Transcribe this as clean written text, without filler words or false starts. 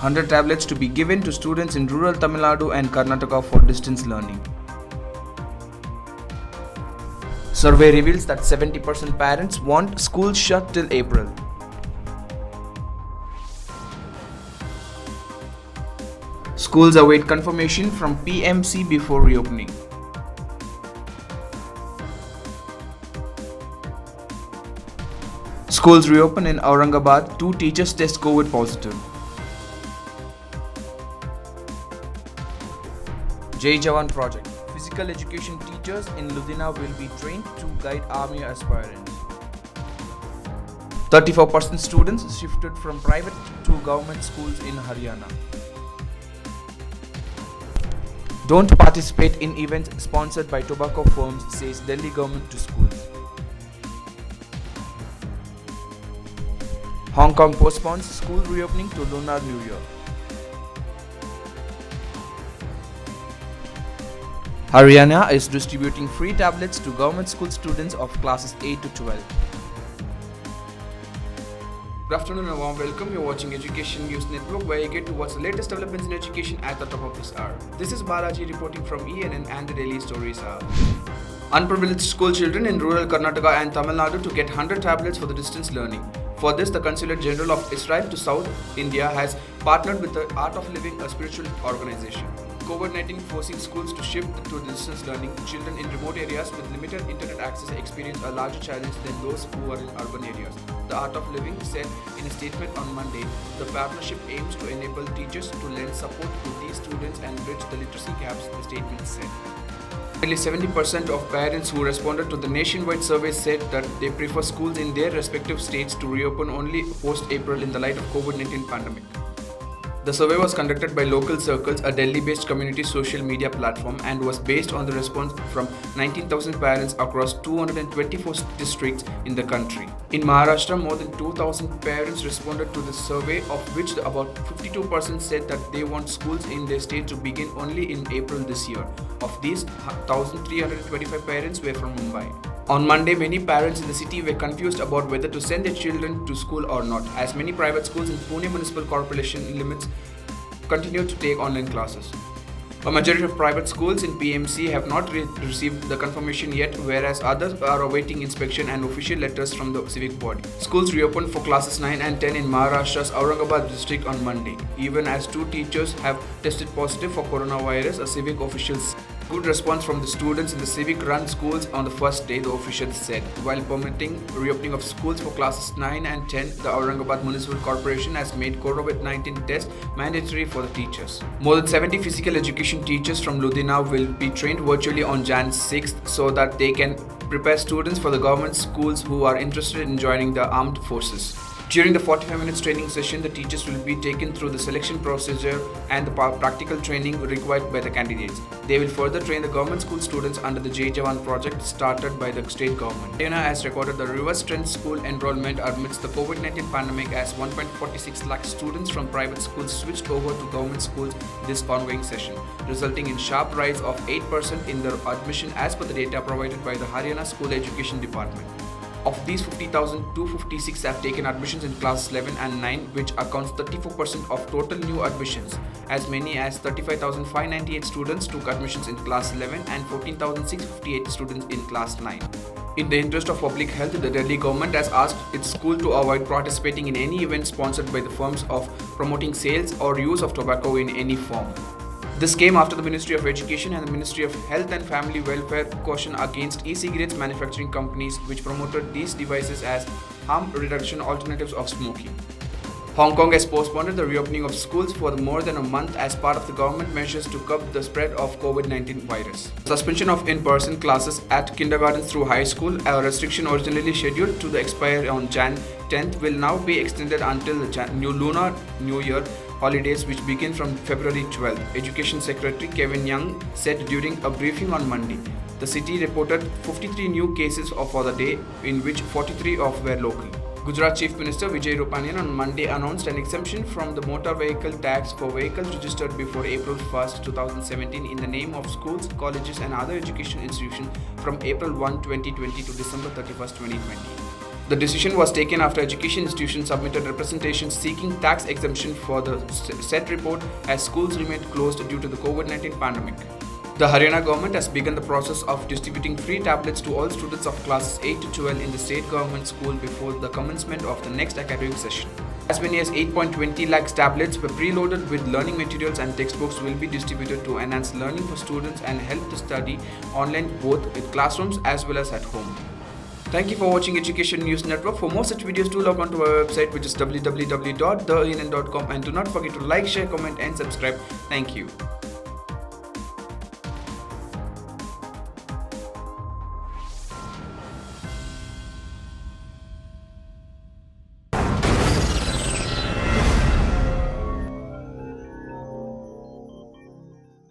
100 tablets to be given to students in rural Tamil Nadu and Karnataka for distance learning. Survey reveals that 70% parents want schools shut till April. Schools await confirmation from PMC before reopening. Schools reopen in Aurangabad, 2 teachers test COVID positive. Jai Jawan project. Physical education teachers in Ludhiana will be trained to guide army aspirants. 34% students shifted from private to government schools in Haryana. Don't participate in events sponsored by tobacco firms, says Delhi government to schools. Hong Kong postpones school reopening to Lunar New Year. Haryana is distributing free tablets to government school students of classes 8 to 12. Good afternoon and a warm welcome. You're watching Education News Network, where you get to watch the latest developments in education at the top of this hour. This is Balaji reporting from ENN and the Daily Stories Hour. Unprivileged school children in rural Karnataka and Tamil Nadu to get 100 tablets for the distance learning. For this, the Consulate General of Israel to South India has partnered with the Art of Living, a spiritual organization. COVID-19 forcing schools to shift to distance learning. Children in remote areas with limited internet access experience a larger challenge than those who are in urban areas. The Art of Living said in a statement on Monday, the partnership aims to enable teachers to lend support to these students and bridge the literacy gaps, the statement said. Nearly 70% of parents who responded to the nationwide survey said that they prefer schools in their respective states to reopen only post-April in the light of COVID-19 pandemic. The survey was conducted by Local Circles, a Delhi-based community social media platform, and was based on the response from 19,000 parents across 224 districts in the country. In Maharashtra, more than 2,000 parents responded to the survey, of which about 52% said that they want schools in their state to begin only in April this year. Of these, 1,325 parents were from Mumbai. On Monday, many parents in the city were confused about whether to send their children to school or not, as many private schools in Pune Municipal Corporation limits continue to take online classes. A majority of private schools in PMC have not received the confirmation yet, whereas others are awaiting inspection and official letters from the civic body. Schools reopened for classes 9 and 10 in Maharashtra's Aurangabad district on Monday, even as 2 teachers have tested positive for coronavirus, a civic official said. Good response from the students in the civic-run schools on the first day, the officials said. While permitting reopening of schools for classes 9 and 10, the Aurangabad Municipal Corporation has made COVID-19 tests mandatory for the teachers. More than 70 physical education teachers from Ludhiana will be trained virtually on Jan 6th so that they can prepare students for the government schools who are interested in joining the armed forces. During the 45 minutes training session, the teachers will be taken through the selection procedure and the practical training required by the candidates. They will further train the government school students under the Jai Jawan project started by the state government. Haryana has recorded the reverse trend school enrollment amidst the COVID-19 pandemic, as 1.46 lakh students from private schools switched over to government schools this ongoing session, resulting in sharp rise of 8% in their admission as per the data provided by the Haryana School Education Department. Of these, 50,256 have taken admissions in classes 11 and 9, which accounts 34% of total new admissions. As many as 35,598 students took admissions in class 11 and 14,658 students in class 9. In the interest of public health, the Delhi government has asked its school to avoid participating in any event sponsored by the firms of promoting sales or use of tobacco in any form. This came after the Ministry of Education and the Ministry of Health and Family Welfare caution against e-cigarettes manufacturing companies which promoted these devices as harm reduction alternatives of smoking. Hong Kong has postponed the reopening of schools for more than a month as part of the government measures to curb the spread of COVID-19 virus. Suspension of in-person classes at kindergarten through high school, a restriction originally scheduled to expire on Jan 10th, will now be extended until the Lunar New Year holidays, which begin from February 12th, Education Secretary Kevin Young said during a briefing on Monday. The city reported 53 new cases for the day, in which 43 were local. Gujarat Chief Minister Vijay Rupani on Monday announced an exemption from the motor vehicle tax for vehicles registered before April 1st, 2017 in the name of schools, colleges and other education institutions from April 1, 2020 to December 31st, 2020. The decision was taken after education institutions submitted representations seeking tax exemption for the said report as schools remained closed due to the COVID-19 pandemic. The Haryana government has begun the process of distributing free tablets to all students of classes 8 to 12 in the state government school before the commencement of the next academic session. As many as 8.20 lakhs tablets were preloaded with learning materials and textbooks will be distributed to enhance learning for students and help to study online both with classrooms as well as at home. Thank you for watching Education News Network. For more such videos, do log on to our website, which is www.theINN.com, and do not forget to like, share, comment and subscribe. Thank you.